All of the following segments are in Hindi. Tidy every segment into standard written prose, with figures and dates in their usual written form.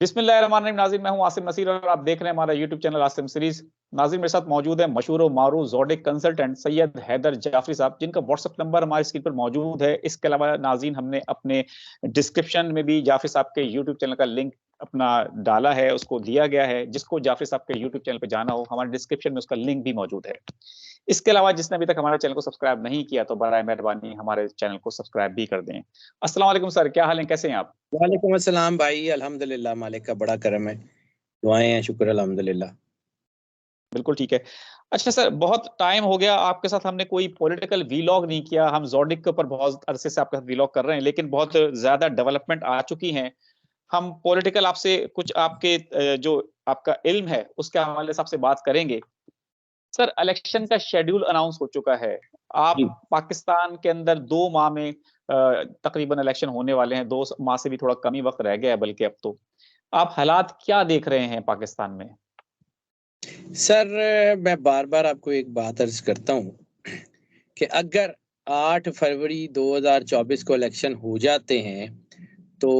बिस्मिल्लाहिर्रहमानिर्रहीम। नाज़रीन, मैं हूं आसिम नसीर और आप देख रहे हैं हमारा यूट्यूब चैनल आसिम सीरीज। नाज़रीन, मेरे साथ मौजूद है मशहूर और मारूफ ज़ोडिक कंसल्टेंट सैयद हैदर जाफरी साहब, जिनका व्हाट्सएप नंबर हमारी स्क्रीन पर मौजूद है। इसके अलावा नाज़रीन, हमने अपने डिस्क्रिप्शन में भी जाफरी साहब के यूट्यूब चैनल का लिंक अपना डाला है, उसको दिया गया है। जिसको जाफरी साहब के यूट्यूब चैनल पर जाना हो, हमारे डिस्क्रिप्शन में उसका लिंक भी मौजूद है। इसके अलावा जिसने अभी तक हमारे चैनल को सब्सक्राइब नहीं किया तो बराए मेहरबानी हमारे चैनल को सब्सक्राइब भी कर दें। अस्सलाम वालेकुम सर, क्या हाल है, कैसे हैं आप? वालेकुम अस्सलाम भाई, अल्हम्दुलिल्लाह, मालिक का बड़ा करम है, दुआएं हैं, शुक्र अल्हम्दुलिल्लाह। बिल्कुल ठीक है। अच्छा सर, बहुत टाइम हो गया आपके साथ हमने कोई पॉलिटिकल वीलॉग नहीं किया। हम ज़ोडिक के ऊपर बहुत अरसे से आपके साथ वीलॉग कर रहे हैं, लेकिन बहुत ज्यादा डेवलपमेंट आ चुकी हैं। हम पॉलिटिकल आपसे कुछ आपके जो आपका इल्म है उसके हवाले से आपसे बात करेंगे। सर, इलेक्शन का शेड्यूल अनाउंस हो चुका है। आप जी पाकिस्तान के अंदर 2 माह में तकरीबन इलेक्शन होने वाले हैं। 2 माह से भी थोड़ा कम ही वक्त रह गया है, बल्कि अब तो आप हालात क्या देख रहे हैं पाकिस्तान में? सर, मैं बार बार आपको एक बात अर्ज करता हूँ कि अगर 8 फरवरी 2024 को इलेक्शन हो जाते हैं तो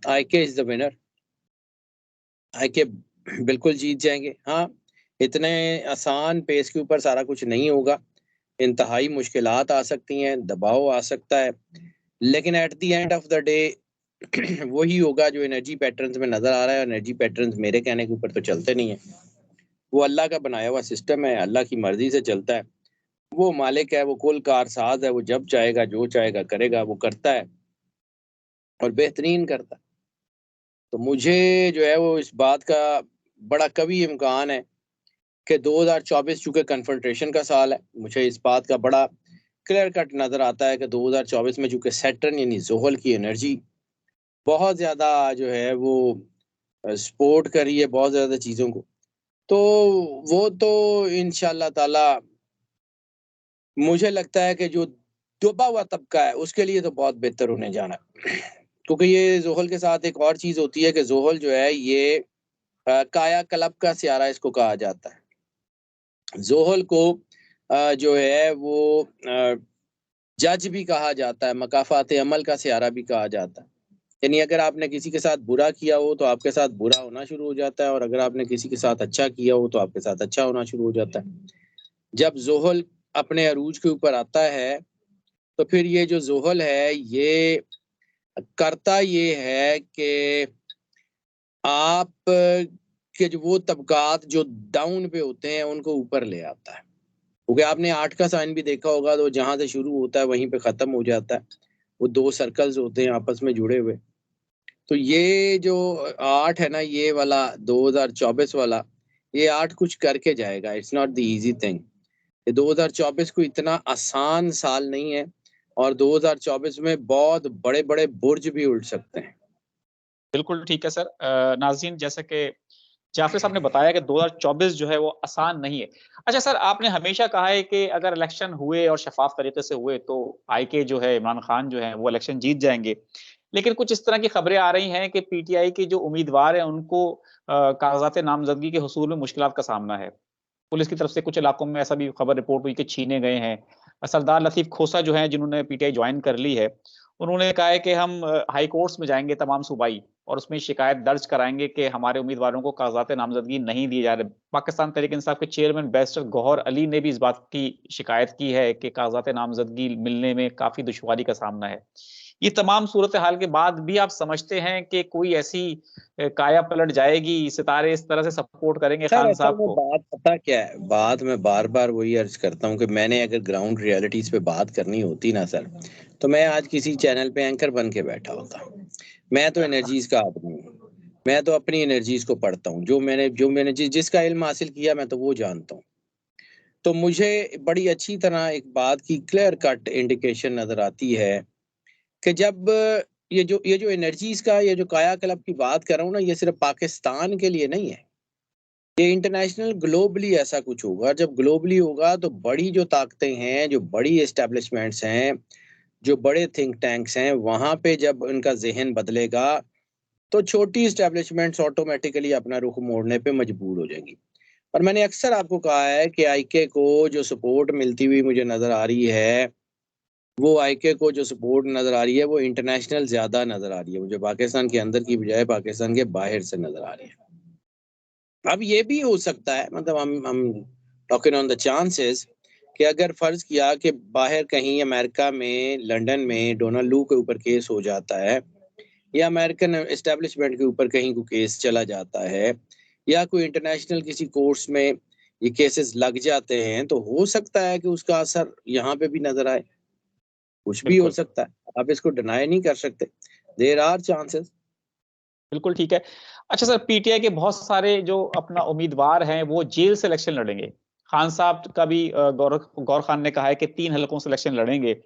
आईके इज द विनर। आईके बिल्कुल जीत जाएंगे। हाँ, इतने आसान पेस के ऊपर सारा कुछ नहीं होगा, इंतहाई मुश्किलात आ सकती हैं, दबाव आ सकता है, लेकिन at the end of the day वही होगा जो एनर्जी पैटर्न्स में नजर आ रहा है। एनर्जी पैटर्न्स मेरे कहने के ऊपर तो चलते नहीं है, वो अल्लाह का बनाया हुआ सिस्टम है, अल्लाह की मर्जी से चलता है। वो मालिक है, वो कुल कारसाज है, वो जब चाहेगा जो चाहेगा करेगा, वो करता है और बेहतरीन करता है। तो मुझे जो है वो इस बात का बड़ा कभी इम्कान है कि 2024 चूंकि कन्फ्रंटेशन का साल है, मुझे इस बात का बड़ा क्लियर कट नजर आता है कि 2024 में चूंकि सैटर्न यानी ज़ोहल की एनर्जी बहुत ज़्यादा जो है वो सपोर्ट कर रही है बहुत ज़्यादा चीज़ों को, तो वो तो इंशाल्लाह ताला मुझे लगता है कि जो दबा हुआ तबका है उसके लिए तो बहुत बेहतर होने जाना है। क्योंकि ये ज़ोहल के साथ एक और चीज़ होती है कि ज़ोहल जो है ये कायाकल्प का सियारा इसको कहा जाता है। ज़ोहल को जो है वो जज भी कहा जाता है, मकाफ़ात अमल का सियारा भी कहा जाता है। यानी अगर आपने किसी के साथ बुरा किया हो तो आपके साथ बुरा होना शुरू हो जाता है, और अगर आपने किसी के साथ अच्छा किया हो तो आपके साथ अच्छा होना शुरू हो जाता है। जब ज़ोहल अपने अरूज के ऊपर आता है तो फिर ये जो ज़ोहल है ये करता ये है कि आप के जो वो तबकात जो डाउन पे होते हैं उनको ऊपर ले आता है। क्योंकि आपने 8 का साइन भी देखा होगा, तो जहाँ से शुरू होता है वहीं पे ख़त्म हो जाता है। वो 2 सर्कल्स होते हैं आपस में जुड़े हुए। तो ये जो 8 है ना, ये वाला 2024 वाला, ये 8 कुछ करके जाएगा। It's not the easy thing. ये 2024 कोई इतना आसान साल नहीं है, और 2024 में बहुत बड़े-बड़े बुर्ज भी उड़ सकते हैं। बिल्कुल ठीक है सर। नाज़रीन, जैसे कि जाफ़री साहब ने बताया कि 2024 जो है वो आसान नहीं है। अच्छा सर, आपने हमेशा कहा है कि अगर इलेक्शन हुए और शफ़ाफ़ तरीके से हुए तो आईके जो है, इमरान खान जो हैं वो इलेक्शन जीत जाएँगे। लेकिन कुछ इस तरह की खबरें आ रही हैं कि पीटीआई के जो उम्मीदवार हैं उनको कागज़ात नामज़दगी के हुसूल में मुश्किलात का सामना है। पुलिस की तरफ से कुछ इलाकों में ऐसा भी खबर रिपोर्ट हुई कि छीने गए हैं। सरदार लतीफ़ खोसा जो हैं, जिन्होंने पीटीआई जॉइन कर ली है, उन्होंने कहा है कि हम हाई कोर्ट्स में जाएँगे तमाम सूबाई और उसमें शिकायत दर्ज कराएँगे कि हमारे उम्मीदवारों को कागज़ात नामज़दगी नहीं दिए जा रहे। पाकिस्तान तहरीक-ए-इंसाफ के चेयरमैन बैरिस्टर गौहर अली ने भी इस बात की शिकायत की है कि कागज़ात नामज़दगी मिलने में काफ़ी दुश्वारी का सामना है। ये तमाम सूरत-ए-हाल के बाद भी आप समझते हैं कि कोई ऐसी काया पलट जाएगी, सितारे इस तरह से सपोर्ट करेंगे सर, खान असल साहब में को? बात पता क्या है? बात मैं बार-बार वही अर्ज़ करता हूँ कि मैंने अगर ग्राउंड रियलिटीज़ पे बात करनी होती ना सर, तो मैं आज किसी चैनल पे एंकर बन के बैठा होता। मैं तो एनर्जीज़ का आदमी हूँ। मैं तो अपनी एनर्जीज़ को पढ़ता हूँ। जो मैंने जिसका इल्म हासिल किया मैं तो वो जानता हूँ। तो मुझे बड़ी अच्छी तरह एक बात की क्लियर कट इंडिकेशन नज़र आती है कि जब ये जो एनर्जीज़ का ये जो कायाकल्प की बात कर रहा हूँ ना, ये सिर्फ़ पाकिस्तान के लिए नहीं है। ये इंटरनेशनल ग्लोबली ऐसा कुछ होगा। जब ग्लोबली होगा तो बड़ी जो ताकतें हैं, जो बड़ी एस्टेब्लिशमेंट्स हैं, जो बड़े थिंक टैंक्स हैं, वहाँ पे जब उनका ज़हन बदलेगा, तो छोटी एस्टेब्लिशमेंट्स ऑटोमैटिकली अपना रुख मोड़ने पे मजबूर हो जाएँगी। और मैंने अक्सर आपको कहा है कि आईके को जो सपोर्ट मिलती हुई मुझे नज़र आ रही है, वो आईके को जो सपोर्ट नजर आ रही है वो इंटरनेशनल ज्यादा नजर आ रही है, मुझे पाकिस्तान के अंदर की बजाय पाकिस्तान के बाहर से नजर आ रही है। अब ये भी हो सकता है, मतलब हम टॉकिंग ऑन द चांसेस कि अगर फर्ज किया कि बाहर कहीं अमेरिका में, लंदन में डोनाल्ड लू के ऊपर केस हो जाता है, या अमेरिकन एस्टेब्लिशमेंट के ऊपर कहीं को केस चला जाता है, या कोई इंटरनेशनल किसी कोर्ट्स में ये केसेस लग जाते हैं, तो हो सकता है कि उसका असर यहाँ पे भी नजर आए। कुछ भी हो बिल्कुल सकता है, आप इसको डिनाई नहीं कर सकते। There are chances. बिल्कुल ठीक है। अच्छा सर, पीटीआई के बहुत सारे जो अपना उम्मीदवार हैं वो जेल से इलेक्शन लड़ेंगे। खान साहब का भी गौर खान ने कहा है कि 3 हलकों से इलेक्शन लड़ेंगे,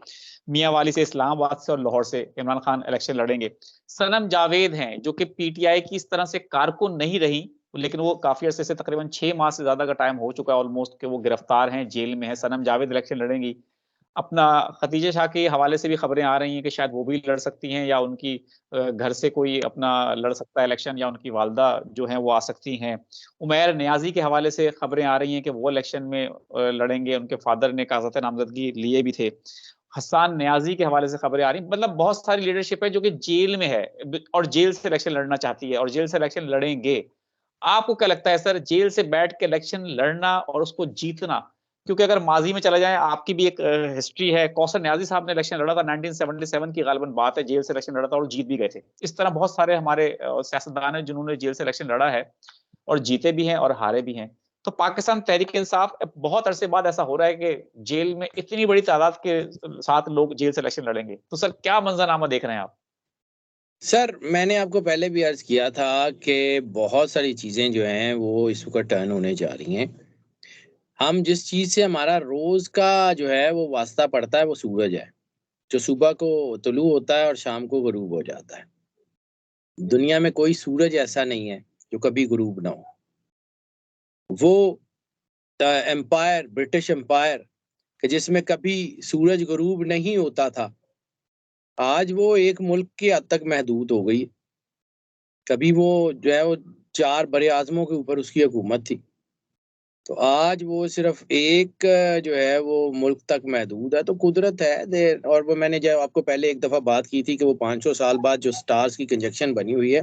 मियांवाली से, इस्लामाबाद से और लाहौर से इमरान खान इलेक्शन लड़ेंगे। सनम जावेद हैं जो कि पीटीआई की इस तरह से कारकुन नहीं रही, लेकिन वो काफी अरसे से, तकरीबन 6 माह से ज्यादा का टाइम हो चुका है ऑलमोस्ट, कि वो गिरफ्तार हैं, जेल में है। सनम जावेद इलेक्शन लड़ेंगी। अपना खदीजा शाह के हवाले से भी खबरें आ रही हैं कि शायद वो भी लड़ सकती हैं, या उनकी घर से कोई अपना लड़ सकता है इलेक्शन, या उनकी वालदा जो हैं वो आ सकती हैं। उमैर नियाजी के हवाले से खबरें आ रही हैं कि वो इलेक्शन में लड़ेंगे, उनके फादर ने कागज़ात नामजदगी लिए भी थे। हसन नियाजी के हवाले से खबरें आ रही, मतलब बहुत सारी लीडरशिप है जो कि जेल में है और जेल से इलेक्शन लड़ना चाहती है और जेल से इलेक्शन लड़ेंगे। आपको क्या लगता है सर, जेल से बैठ के इलेक्शन लड़ना और उसको जीतना? क्योंकि अगर माजी में चला जाए, आपकी भी एक हिस्ट्री है, कौसर न्याजी साहब ने इलेक्शन लड़ा था 1977 की गालिबन बात है, जेल से इलेक्शन लड़ा था और जीत भी गए थे। इस तरह बहुत सारे हमारे सियासतदान हैं जिन्होंने जेल से इलेक्शन लड़ा है और जीते भी हैं और हारे भी हैं। तो पाकिस्तान तहरीक इंसाफ बहुत अरसे बाद ऐसा हो रहा है कि जेल में इतनी बड़ी तादाद के साथ लोग जेल से इलेक्शन लड़ेंगे, तो सर क्या मंजरनामा देख रहे हैं आप? सर मैंने आपको पहले भी अर्ज किया था कि बहुत सारी चीजें जो हैं वो इस वक्त टर्न होने जा रही हैं। हम जिस चीज से हमारा रोज का जो है वो वास्ता पड़ता है वो सूरज है, जो सुबह को तुलू होता है और शाम को गरूब हो जाता है। दुनिया में कोई सूरज ऐसा नहीं है जो कभी गरूब ना हो। वो एम्पायर, ब्रिटिश एम्पायर, कि जिसमें कभी सूरज गरूब नहीं होता था, आज वो एक मुल्क के हद तक महदूद हो गई। कभी वो जो है वो 4 बड़े आज़मों के ऊपर उसकी हुकूमत थी। तो आज वो सिर्फ़ एक जो है वो मुल्क तक महदूद है, तो कुदरत है दे। और वो मैंने जो आपको पहले एक दफ़ा बात की थी कि वो 500 साल बाद जो स्टार्स की कंजक्शन बनी हुई है,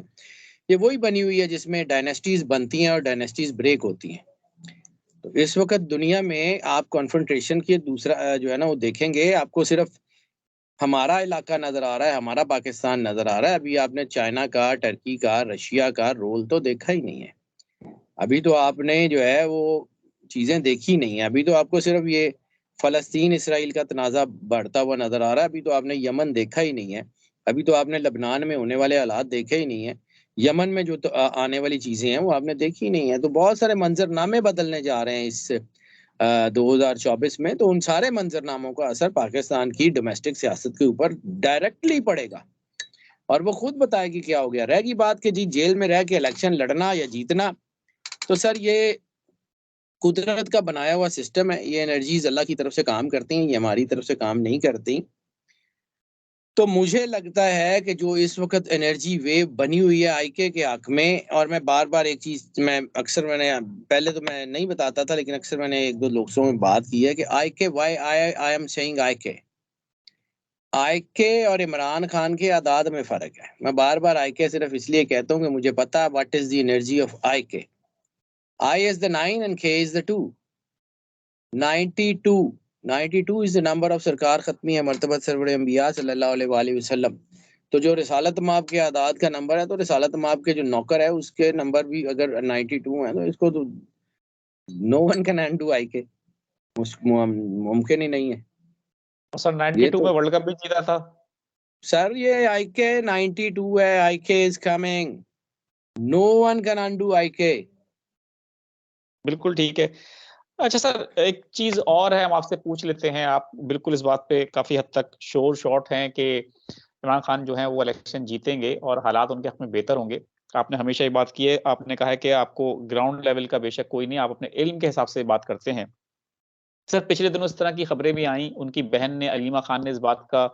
ये वही बनी हुई है जिसमें डायनेस्टीज़ बनती हैं और डायनेस्टीज़ ब्रेक होती हैं। तो इस वक़्त दुनिया में आप कॉन्फ्रंटेशन की दूसरा जो है ना वो देखेंगे, आपको सिर्फ़ हमारा इलाका नज़र आ रहा है, हमारा पाकिस्तान नज़र आ रहा है। अभी आपने चाइना का, टर्की का, रशिया का रोल तो देखा ही नहीं है। अभी तो आपने जो है वो चीज़ें देखी नहीं है। अभी तो आपको सिर्फ़ ये फ़लस्तीन इसराइल का तनाज़ा बढ़ता हुआ नज़र आ रहा है। अभी तो आपने यमन देखा ही नहीं है। अभी तो आपने लबनान में होने वाले हालात देखे ही नहीं है। यमन में जो तो आने वाली चीज़ें हैं वो आपने देखी नहीं है। तो बहुत सारे मंज़रनामे बदलने जा रहे हैं इस 2024 में, तो उन सारे मंज़रनामों का असर पाकिस्तान की डोमेस्टिक सियासत के ऊपर डायरेक्टली पड़ेगा। और वो खुद बताएगी क्या हो गया। रहेगी बात कि जी जेल में रह के इलेक्शन लड़ना या जीतना, तो सर ये कुदरत का बनाया हुआ सिस्टम है। ये एनर्जीज़ अल्लाह की तरफ से काम करती हैं, ये हमारी तरफ से काम नहीं करती। तो मुझे लगता है कि जो इस वक़्त एनर्जी वेव बनी हुई है आईके के हक में, और मैं बार-बार एक चीज़ मैंने पहले तो मैं नहीं बताता था, लेकिन अक्सर मैंने 1-2 लोगों में बात की है कि आईके व्हाई आई एम सेइंग आईके। आईके और इमरान खान के आदाद में फ़र्क है। मैं बार-बार आईके सिर्फ़ इसलिए कहता हूँ कि मुझे पता है what is the energy of IK. I is the 9 and K is the 2। 92 92 is the number of सरकार ख़त्मी है मर्तबत सरवर अंबिया सल्लल्लाहु अलैहि वसल्लम। तो जो रिसालत माब के आदाद का नंबर है, तो रिसालत माब के जो नौकर है उसके नंबर भी अगर 92 है, तो इसको तो नो वन कैन अनडू आईके। मुमकिन ही नहीं है। और सर ये 92 तो में वर्ल्ड कप भी जीता था। सर ये आईके 92 है, IK is coming. No one can undo IK. बिल्कुल ठीक है। अच्छा सर, एक चीज और है, हम आपसे पूछ लेते हैं, आप बिल्कुल इस बात पे काफी हद तक शोर शॉर्ट हैं कि इमरान खान जो है वो इलेक्शन जीतेंगे और हालात उनके हक में बेहतर होंगे। आपने हमेशा ये बात की है, आपने कहा है कि आपको ग्राउंड लेवल का बेशक कोई नहीं, आप अपने इल्म के हिसाब से बात करते हैं। सर पिछले दिनों इस तरह की खबरें भी आई, उनकी बहन ने, अलीमा खान ने, इस बात का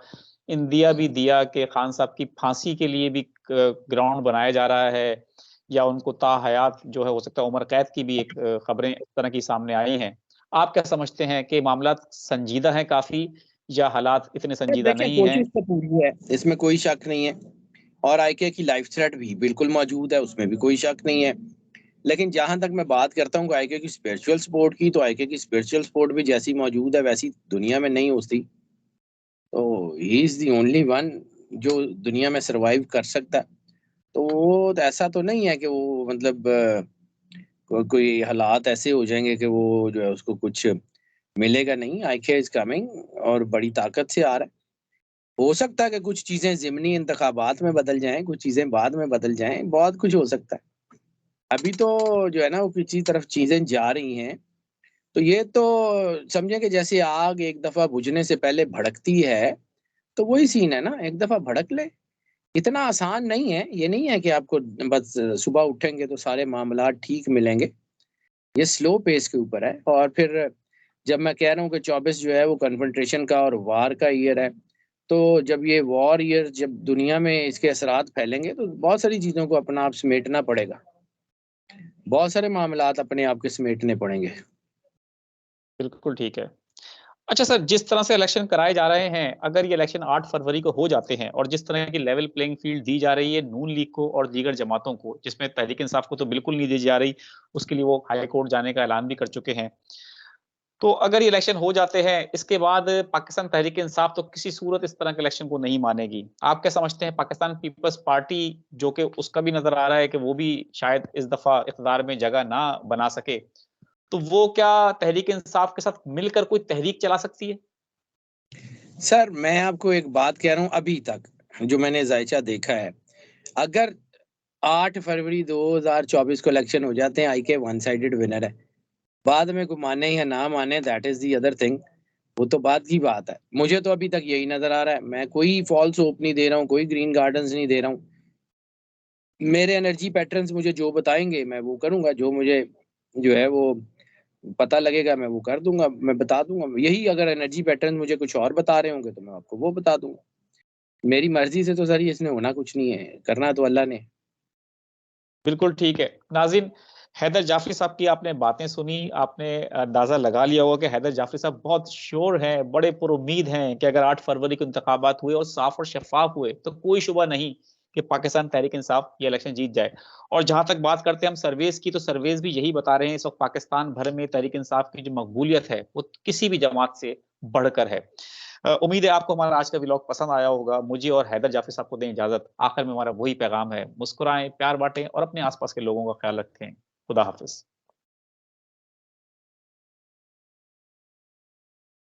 इंदिया भी दिया कि खान साहब की फांसी के लिए भी ग्राउंड बनाया जा रहा है, या उनको ताहयात जो है हो सकता है उम्र कैद की भी एक खबरें इस तरह की सामने आई हैं। आप क्या समझते हैं कि मामला संजीदा है काफी, या हालात इतने संजीदा देखिए, नहीं हैं? कोशिश तो पूरी है, इसमें कोई शक नहीं है। और आईके की लाइफ थ्रेट भी बिल्कुल मौजूद है, उसमें भी कोई शक नहीं है। लेकिन जहां तक मैं बात करता हूँ आईके की स्पिरिचुअल सपोर्ट की, तो आईके की स्पिरिचुअल सपोर्ट भी जैसी मौजूद है वैसी दुनिया में नहीं होती। तो he is the only one जो दुनिया में सरवाइव कर सकता है। तो वो तो ऐसा तो नहीं है कि वो मतलब कोई हालात ऐसे हो जाएंगे कि वो जो है उसको कुछ मिलेगा नहीं। आईके इज कमिंग और बड़ी ताकत से आ रहा है। हो सकता है कि कुछ चीजें ज़िमनी इंतखाबात में बदल जाएँ, कुछ चीजें बाद में बदल जाएँ, बहुत कुछ हो सकता है। अभी तो जो है ना वो किसी तरफ चीजें जा रही हैं, तो ये तो समझें कि जैसे आग एक दफ़ा बुझने से पहले भड़कती है, तो वही सीन है ना, एक दफ़ा भड़क ले। इतना आसान नहीं है, ये नहीं है कि आपको बस सुबह उठेंगे तो सारे मामलात ठीक मिलेंगे। ये स्लो पेस के ऊपर है। और फिर जब मैं कह रहा हूँ कि 24 जो है वो कन्फ्रंटेशन का और वार का ईयर है, तो जब ये वॉर ईयर जब दुनिया में इसके असरात फैलेंगे तो बहुत सारी चीज़ों को अपना आप समेटना पड़ेगा। बहुत सारे मामलात अपने आप के समेटने पड़ेंगे। बिल्कुल ठीक है। अच्छा सर, जिस तरह से इलेक्शन कराए जा रहे हैं, अगर ये इलेक्शन 8 फरवरी को हो जाते हैं और जिस तरह की लेवल प्लेइंग फील्ड दी जा रही है नून लीग को और दीगर जमातों को, जिसमें तहरीक इंसाफ को तो बिल्कुल नहीं दी जा रही, उसके लिए वो हाई कोर्ट जाने का ऐलान भी कर चुके हैं। तो अगर ये इलेक्शन हो जाते हैं, इसके बाद पाकिस्तान तहरीक इंसाफ तो किसी सूरत इस तरह के इलेक्शन को नहीं मानेगी। आप क्या समझते हैं, पाकिस्तान पीपल्स पार्टी, जो कि उसका भी नजर आ रहा है कि वो भी शायद इस दफा इक़्तिदार में जगह ना बना सके, तो वो क्या तहरीक इंसाफ के साथ मिलकर कोई तहरीक चला सकती है? सर, मैं आपको एक बात कह रहा हूँ अभी तक, जो मैंने ज़ायचा देखा है, अगर 8 फरवरी 2024 को इलेक्शन हो जाते हैं, आईके वन साइडेड विनर है। बाद में कोई माने या ना माने that is the other thing, वो तो बाद की बात है। मुझे तो अभी तक यही नज़र आ रहा है। मैं कोई फ़ॉल्स होप नहीं दे रहा हूँ, कोई ग्रीन गार्डन्स नहीं दे रहा हूँ। मेरे एनर्जी पैटर्न्स मुझे जो बताएँगे मैं वो करूँगा, जो मुझे जो है वो पता लगेगा मैं वो कर दूँगा, मैं बता दूँगा। यही अगर एनर्जी पैटर्न मुझे कुछ और बता रहे होंगे तो मैं आपको वो बता दूँगा। मेरी मर्ज़ी से तो सर ये इसमें होना कुछ नहीं है, करना तो अल्लाह ने। बिल्कुल ठीक है। नाज़रीन, हैदर जाफ़री साहब की आपने बातें सुनी, आपने अंदाज़ा लगा लिया होगा कि हैदर जाफ़री साहब बहुत श्योर हैं, बड़े पुरुम्मीद हैं कि अगर 8 फरवरी को इंतखाबात हुए और साफ़ और शफ़ाफ़ हुए, तो कोई शुबा नहीं कि पाकिस्तान तहरीक-इंसाफ ये इलेक्शन जीत जाए। और जहाँ तक बात करते हैं हम सर्वेज़ की, तो सर्वेज़ भी यही बता रहे हैं, इस वक़्त पाकिस्तान भर में तहरीक-इंसाफ की जो मकबूलियत है, वो किसी भी जमात से बढ़कर है। उम्मीद है आपको हमारा आज का व्लॉग पसंद आया होगा। मुझे और हैदर जाफ़री साहब को दें इजाज़त। आखिर में हमारा वही पैगाम है, मुस्कुराएँ, प्यार बाँटें और अपने आस-पास के लोगों का ख़्याल रखें। खुदा हाफ़िज़।